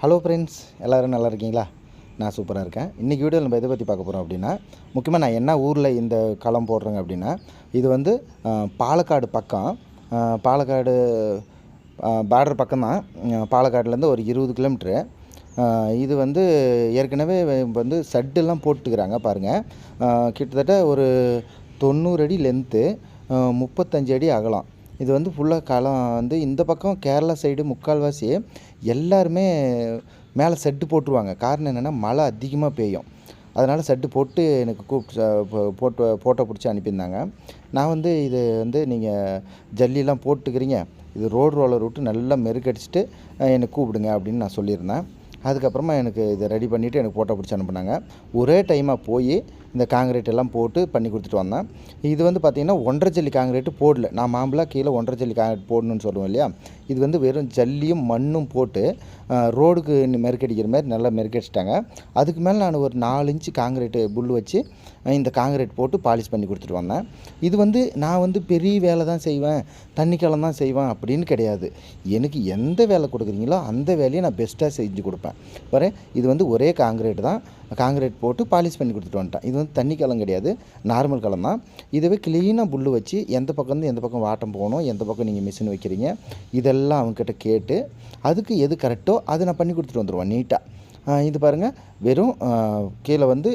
Hello friends, எல்லோரும் நல்லா இருக்கீங்களா? நான் சூப்பராக இருக்கேன். இன்றைக்கி வீடியோவில் நம்ம எதை பற்றி பார்க்க போகிறோம் அப்படின்னா, முக்கியமாக நான் என்ன ஊரில் இந்த களம் போடுறேங்க அப்படின்னா, இது வந்து பாலக்காடு பக்கம். பாலக்காடு பார்டர் பக்கம் தான். பாலக்காடுலேருந்து ஒரு 20 கிலோமீட்ரு. இது வந்து ஏற்கனவே வந்து சட்டெல்லாம் போட்டுக்கிறாங்க பாருங்கள். கிட்டத்தட்ட ஒரு 90 அடி லென்த்து, 35 அடி அகலம். இது வந்து ஃபுல்லாக களம் வந்து இந்த பக்கம் கேரளா சைடு முக்கால்வாசி எல்லாருமே மேலே செட்டு போட்டுருவாங்க. காரணம் என்னென்னா, மழை அதிகமாக பெய்யும். அதனால் செட்டு போட்டு எனக்கு ஃபோட்டோ பிடிச்சி அனுப்பியிருந்தாங்க. நான் வந்து இது வந்து நீங்கள் ஜல்லிலாம் போட்டுக்கிறீங்க, இது ரோடு ரோலர் விட்டு நல்லா மெருகடிச்சிட்டு என்னை கூப்பிடுங்க அப்படின்னு நான் சொல்லியிருந்தேன். அதுக்கப்புறமா எனக்கு இதை ரெடி பண்ணிவிட்டு எனக்கு ஃபோட்டோ பிடிச்சி அனுப்புனாங்க. ஒரே டைமாக போய் இந்த காங்கிரீட் எல்லாம் போட்டு பண்ணி கொடுத்துட்டு வந்தேன். இது வந்து பார்த்திங்கன்னா 1.5 ஜல்லி காங்கிரீட்டு போடல. நான் மாம்பழம் கீழே 1.5 ஜல்லி காங்கிரீட் போடணும்னு சொல்லுவேன் இல்லையா? இது வந்து வெறும் ஜல்லியும் மண்ணும் போட்டு ரோடுக்கு மெருக்கடிக்கிற மாதிரி நல்லா மெருக்கடிச்சிட்டாங்க. அதுக்கு மேலே நான் ஒரு 4 இன்ச்சு காங்கிரீட்டு புல் வச்சு இந்த காங்கிரீட் போட்டு பாலிஷ் பண்ணி கொடுத்துட்டு வந்தேன். இது வந்து நான் வந்து பெரிய வேலை தான் செய்வேன், தண்ணிக்கலம் தான் செய்வேன் அப்படின்னு கிடையாது. எனக்கு எந்த வேலை கொடுக்குறீங்களோ அந்த வேலையை நான் பெஸ்ட்டாக செஞ்சு கொடுப்பேன். பாரு, இது வந்து ஒரே காங்கிரீட் தான், காங்கிரீட் போட்டு பாலிஷ் பண்ணி கொடுத்துட்டு வந்துட்டேன். இது வந்து தண்ணி கலம் கிடையாது, நார்மல் கலம் தான். இதுவே க்ளீனாக புல் வச்சு எந்த பக்கம் எந்த பக்கம் வாட்டம் போகணும், எந்த பக்கம் நீங்கள் மிஷின் வைக்கிறீங்க, இதெல்லாம் அவங்கக்கிட்ட கேட்டு அதுக்கு எது கரெக்டோ அதை நான் பண்ணி கொடுத்துட்டு வந்துடுவேன் நீட்டாக. இது பாருங்கள், வெறும் கீழே வந்து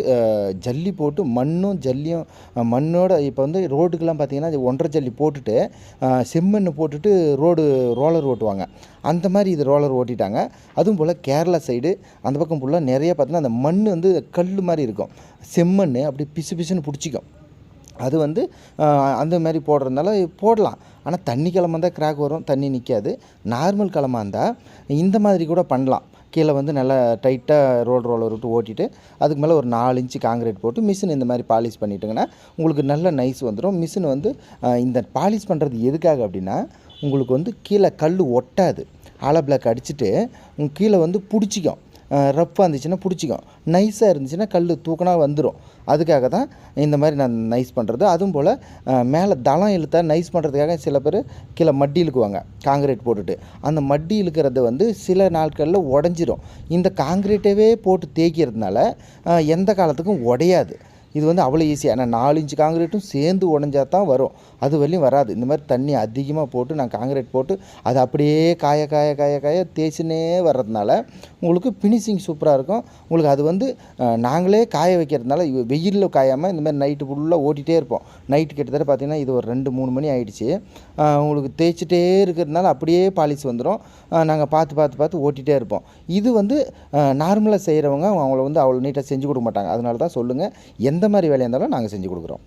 ஜல்லி போட்டு மண்ணும் ஜல்லியும் மண்ணோட இப்போ வந்து ரோடுக்கெல்லாம் பார்த்திங்கன்னா 1.5 ஜல்லி போட்டுட்டு செம்மண் போட்டுட்டு ரோலர் ஓட்டுவாங்க. அந்த மாதிரி இது ரோலர் ஓட்டிட்டாங்க. அதுவும் போல் கேரளா சைடு அந்த பக்கம் ஃபுல்லாக நிறைய பார்த்தீங்கன்னா அந்த மண் வந்து கல் மாதிரி இருக்கும். செம்மண் அப்படி பிசு பிசுன்னு பிடிச்சிக்கும். அது வந்து அந்த மாதிரி போடுறதுனால போடலாம். ஆனால் தண்ணி கிழமை இருந்தால் கிராக் வரும், தண்ணி நிற்காது. நார்மல் கிழமை இருந்தால் இந்த மாதிரி கூட பண்ணலாம். கீழே வந்து நல்லா டைட்டாக ரோலர் விட்டு ஓட்டிட்டு அதுக்கு மேலே ஒரு 4 இன்ச்சு காங்கிரீட் போட்டு மிஷின் இந்த மாதிரி பாலிஷ் பண்ணிவிட்டுங்கன்னா உங்களுக்கு நல்ல நைஸ் வந்துடும். மிஷின் வந்து இந்த பாலிஷ் பண்ணுறது எதுக்காக அப்படின்னா, உங்களுக்கு வந்து கீழே கல் ஒட்டாது. ஆலோ பிளாக் அடிச்சுட்டு கீழே வந்து பிடிச்சிக்கும். ரஃப்பாக இருந்துச்சுன்னா பிடிச்சிக்கும், நைஸாக இருந்துச்சுன்னா கல் தூக்கினா வந்துடும். அதுக்காக தான் இந்த மாதிரி நான் நைஸ் பண்ணுறது. அதுவும் போல் மேலே தளம் இழுத்தா நைஸ் பண்ணுறதுக்காக சில பேர் கீழே மட்டி இழுக்குவாங்க காங்கிரீட் போட்டுட்டு. அந்த மட்டி இழுக்கிறது வந்து சில நாட்களில் உடஞ்சிரும். இந்த காங்கிரீட்டவே போட்டு தேய்க்கிறதுனால எந்த காலத்துக்கும் உடையாது. இது வந்து அவ்வளோ ஈஸியாக, நான் 4 இன்ச்சு காங்கிரீட்டும் சேர்ந்து உடஞ்சா தான் வரும், அது வரையும் வராது. இந்த மாதிரி தண்ணி அதிகமாக போட்டு நான் காங்கிரீட் போட்டு அது அப்படியே காய காய காய காய தேய்ச்சினே வர்றதுனால உங்களுக்கு ஃபினிஷிங் சூப்பராக இருக்கும். உங்களுக்கு அது வந்து நாங்களே காய வைக்கிறதுனால வெயிலில் காயாமல் இந்த மாதிரி நைட்டு ஃபுல்லாக ஓட்டிகிட்டே இருப்போம். நைட்டு கிட்டத்தட்ட பார்த்திங்கன்னா இது ஒரு 2-3 மணி ஆகிடுச்சு. உங்களுக்கு தேய்ச்சிட்டே இருக்கிறதுனால அப்படியே பாலிஷ் வந்துடும். நாங்கள் பார்த்து ஓட்டிகிட்டே இருப்போம். இது வந்து நார்மலாக செய்கிறவங்க அவங்கள வந்து அவ்வளோ நீட்டாக செஞ்சு கொடுக்க மாட்டாங்க. அதனால தான் சொல்லுங்கள், எந்த மாதிரி வேலையாக இருந்தாலும் நாங்கள் செஞ்சு கொடுக்குறோம்.